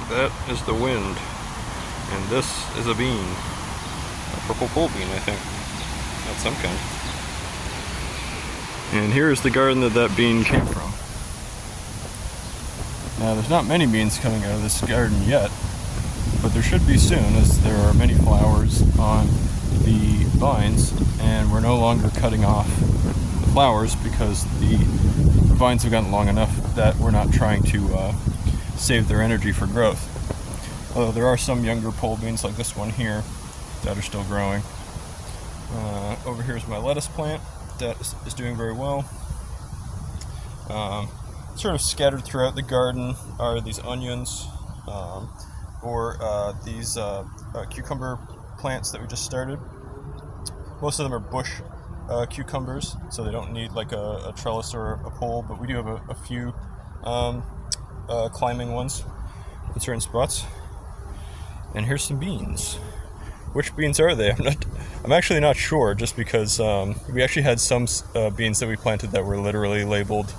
That is the wind, and this is a bean. A purple pole bean, I think. That's some kind. And here's the garden that that bean came from. Now, there's not many beans coming out of this garden yet, but there should be soon, as there are many flowers on the vines, and we're no longer cutting off the flowers because the vines have gotten long enough that we're not trying to save their energy for growth. Although there are some younger pole beans like this one here that are still growing. Over here is my lettuce plant that is doing very well. Sort of scattered throughout the garden are these onions, or these cucumber plants that we just started. Most of them are bush cucumbers, so they don't need like a trellis or a pole, but we do have a few climbing ones in certain spots. And here's some beans. Which beans are they? I'm actually not sure, just because we actually had some beans that we planted that were literally labeled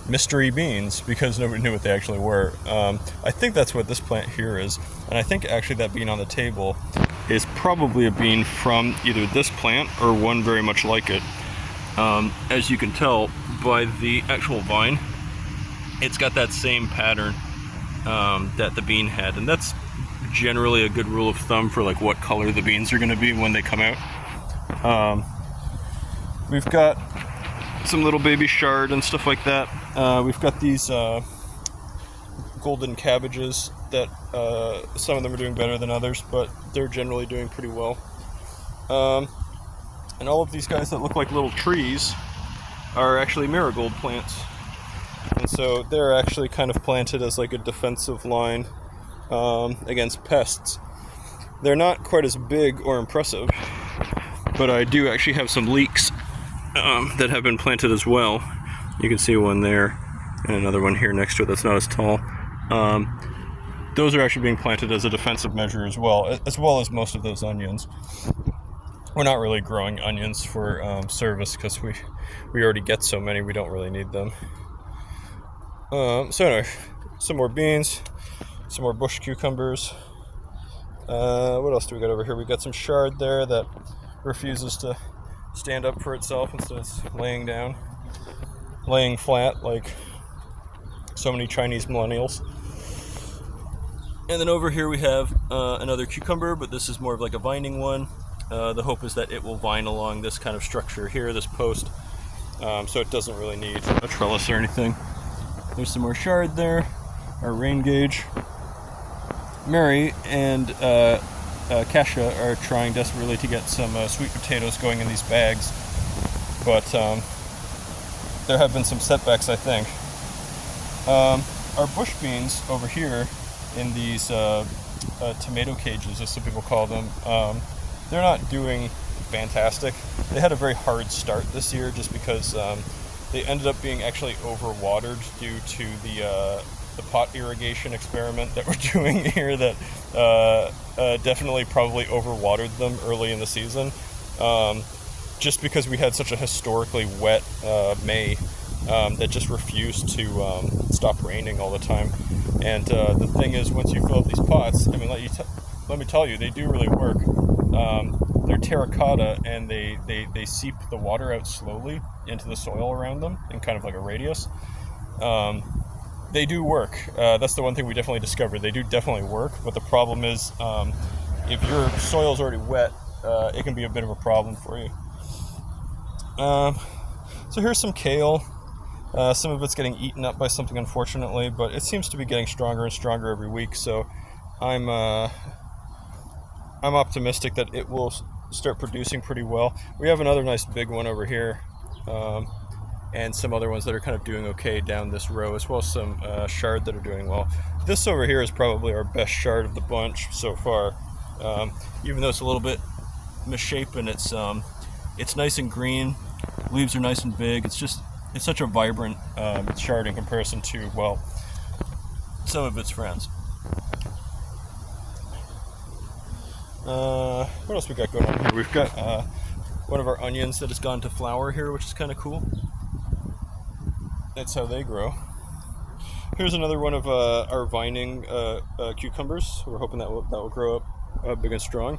mystery beans because nobody knew what they actually were. I think that's what this plant here is, and I think actually that bean on the table is probably a bean from either this plant or one very much like it. As you can tell by the actual vine, it's got that same pattern that the bean had, and that's generally a good rule of thumb for like what color the beans are going to be when they come out. We've got some little baby chard and stuff like that. We've got these golden cabbages that some of them are doing better than others, but they're generally doing pretty well. And all of these guys that look like little trees are actually marigold plants. And so they're actually kind of planted as like a defensive line against pests. They're not quite as big or impressive, but I do actually have some leeks that have been planted as well. You can see one there and another one here next to it that's not as tall. Those are actually being planted as a defensive measure as well as most of those onions. We're not really growing onions for service because we already get so many, we don't really need them. So anyway, some more beans, some more bush cucumbers. What else do we got over here? We got some chard there that refuses to stand up for itself, instead it's laying flat like so many Chinese millennials. And then over here we have another cucumber, but this is more of like a vining one. The hope is that it will vine along this kind of structure here, this post, so it doesn't really need a trellis or anything. There's some more chard there, our rain gauge. Mary and Kasha are trying desperately to get some sweet potatoes going in these bags, but there have been some setbacks, I think. Our bush beans over here in these tomato cages, as some people call them, they're not doing fantastic. They had a very hard start this year just because they ended up being actually overwatered due to the pot irrigation experiment that we're doing here that definitely probably overwatered them early in the season, just because we had such a historically wet May that just refused to stop raining all the time. And the thing is, once you fill up these pots, I mean, let me tell you, they do really work. They're terracotta, and they seep the water out slowly into the soil around them in kind of like a radius. They do work. That's the one thing we definitely discovered. They do definitely work, but the problem is if your soil's already wet, it can be a bit of a problem for you. So here's some kale. Some of it's getting eaten up by something, unfortunately, but it seems to be getting stronger and stronger every week, so I'm optimistic that it will start producing pretty well. We have another nice big one over here, and some other ones that are kind of doing okay down this row, as well as some chard that are doing well. This over here is probably our best chard of the bunch so far. Even though it's a little bit misshapen, it's nice and green. Leaves are nice and big. It's such a vibrant chard in comparison to, well, some of its friends. What else we got going on here? We've got one of our onions that has gone to flower here, which is kind of cool. That's how they grow. Here's another one of our vining cucumbers. We're hoping that will grow up big and strong.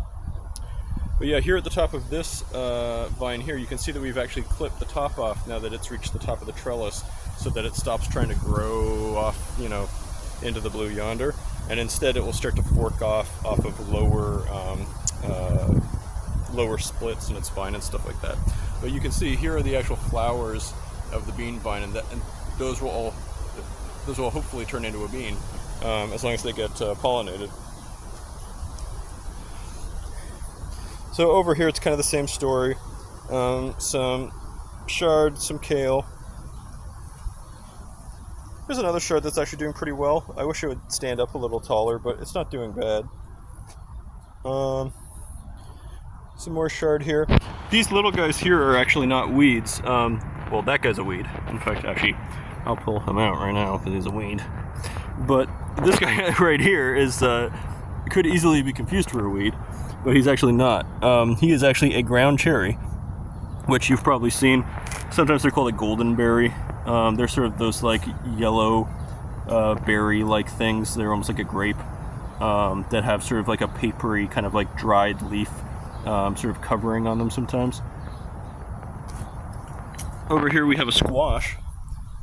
But yeah, here at the top of this vine here, you can see that we've actually clipped the top off now that it's reached the top of the trellis, so that it stops trying to grow off, you know, into the blue yonder, and instead it will start to fork off of lower splits in its vine and stuff like that. But you can see here are the actual flowers of the bean vine, and those will hopefully turn into a bean as long as they get pollinated. So over here it's kind of the same story. Some chard, some kale. Here's another chard that's actually doing pretty well. I wish it would stand up a little taller, but it's not doing bad. Some more chard here. These little guys here are actually not weeds. Well, that guy's a weed. In fact, actually, I'll pull him out right now because he's a weed. But this guy right here could easily be confused for a weed, but he's actually not. He is actually a ground cherry, which you've probably seen. Sometimes they're called a golden berry. They're sort of those like yellow berry-like things. They're almost like a grape that have sort of like a papery kind of like dried leaf sort of covering on them sometimes. Over here we have a squash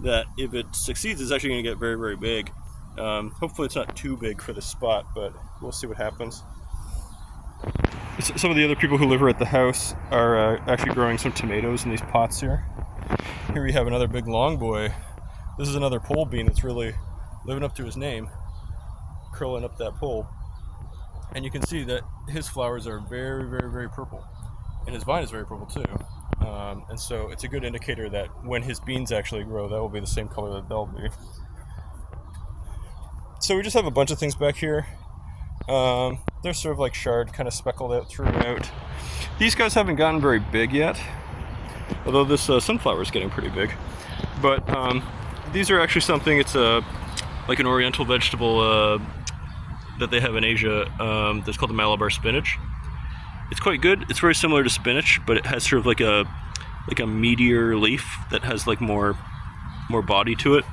that, if it succeeds, is actually going to get very, very big. Hopefully it's not too big for this spot, but we'll see what happens. Some of the other people who live here at the house are actually growing some tomatoes in these pots here. Here we have another big long boy. This is another pole bean that's really living up to his name, curling up that pole. And you can see that his flowers are very, very, very purple. And his vine is very purple too. And so it's a good indicator that when his beans actually grow, that will be the same color that they'll be. So we just have a bunch of things back here. They're sort of like chard, kind of speckled out throughout. These guys haven't gotten very big yet, although this sunflower is getting pretty big. But these are actually something, it's like an oriental vegetable that they have in Asia that's called the Malabar spinach. It's quite good. It's very similar to spinach, but it has sort of like a meatier leaf that has like more body to it.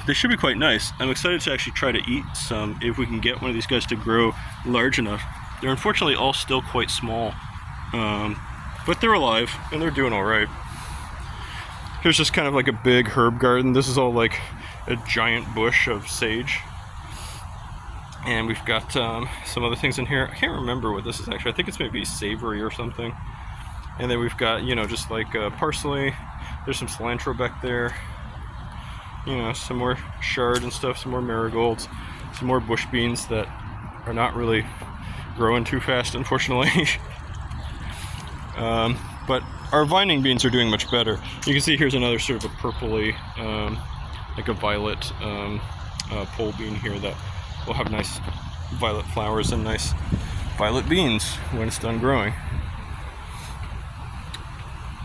They should be quite nice. I'm excited to actually try to eat some if we can get one of these guys to grow large enough. They're unfortunately all still quite small, but they're alive and they're doing all right. Here's just kind of like a big herb garden. This is all like a giant bush of sage. And we've got some other things in here. I can't remember what this is actually. I think it's maybe savory or something. And then we've got, you know, just like parsley. There's some cilantro back there. You know, some more chard and stuff, some more marigolds, some more bush beans that are not really growing too fast, unfortunately. But our vining beans are doing much better. You can see here's another sort of a purpley, like a violet pole bean here that will have nice violet flowers and nice violet beans when it's done growing.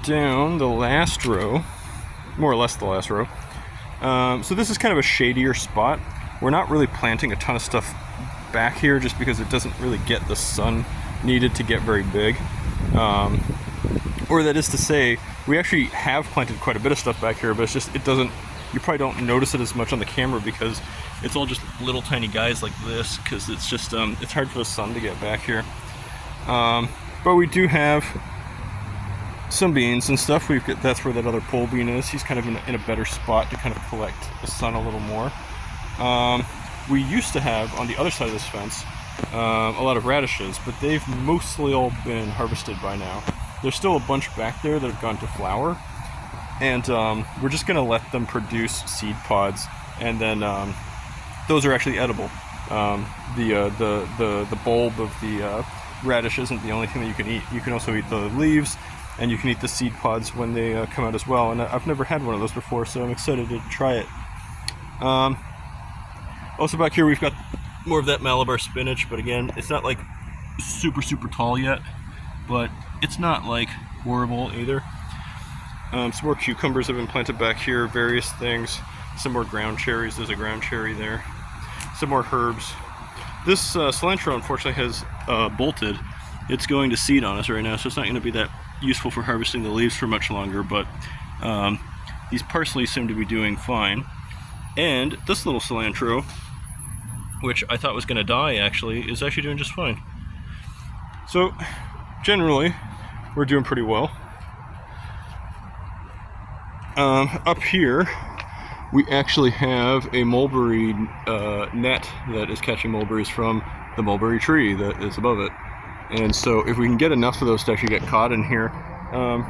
Down the last row, more or less the last row. So this is kind of a shadier spot. We're not really planting a ton of stuff back here just because it doesn't really get the sun needed to get very big. Or that is to say, we actually have planted quite a bit of stuff back here, but it's just, it doesn't, you probably don't notice it as much on the camera because it's all just little tiny guys like this, because it's just, it's hard for the sun to get back here. But we do have some beans and stuff. That's where that other pole bean is. He's kind of in a better spot to kind of collect the sun a little more. We used to have, on the other side of this fence, a lot of radishes, but they've mostly all been harvested by now. There's still a bunch back there that have gone to flower, and we're just going to let them produce seed pods, and then those are actually edible. The bulb of the radish isn't the only thing that you can eat. You can also eat the leaves, and you can eat the seed pods when they come out as well. And I've never had one of those before, so I'm excited to try it. Also back here we've got more of that Malabar spinach, but again, it's not like super tall yet, but it's not like horrible either. Some more cucumbers have been planted back here, various things. Some more ground cherries, there's a ground cherry there. Some more herbs. This cilantro unfortunately has bolted. It's going to seed on us right now, so it's not going to be that useful for harvesting the leaves for much longer, but these parsley seem to be doing fine. And this little cilantro, which I thought was going to die actually, is actually doing just fine. So generally, we're doing pretty well. Up here, we actually have a mulberry net that is catching mulberries from the mulberry tree that is above it. And so if we can get enough of those to actually get caught in here,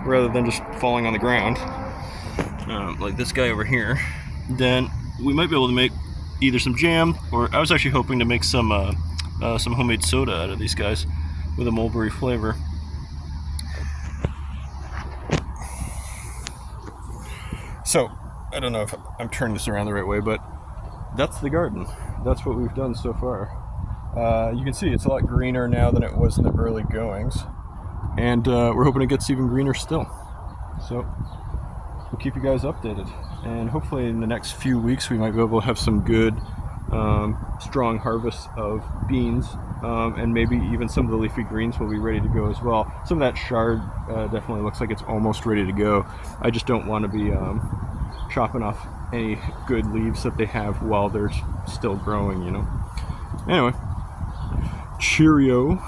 rather than just falling on the ground, like this guy over here, then we might be able to make either some jam, or I was actually hoping to make some homemade soda out of these guys with a mulberry flavor. So, I don't know if I'm turning this around the right way, but that's the garden. That's what we've done so far. You can see it's a lot greener now than it was in the early goings, and we're hoping it gets even greener still. So we'll keep you guys updated, and hopefully in the next few weeks we might be able to have some good strong harvests of beans, and maybe even some of the leafy greens will be ready to go as well. Some of that chard definitely looks like it's almost ready to go. I just don't want to be chopping off any good leaves that they have while they're still growing, you know. Anyway, cheerio.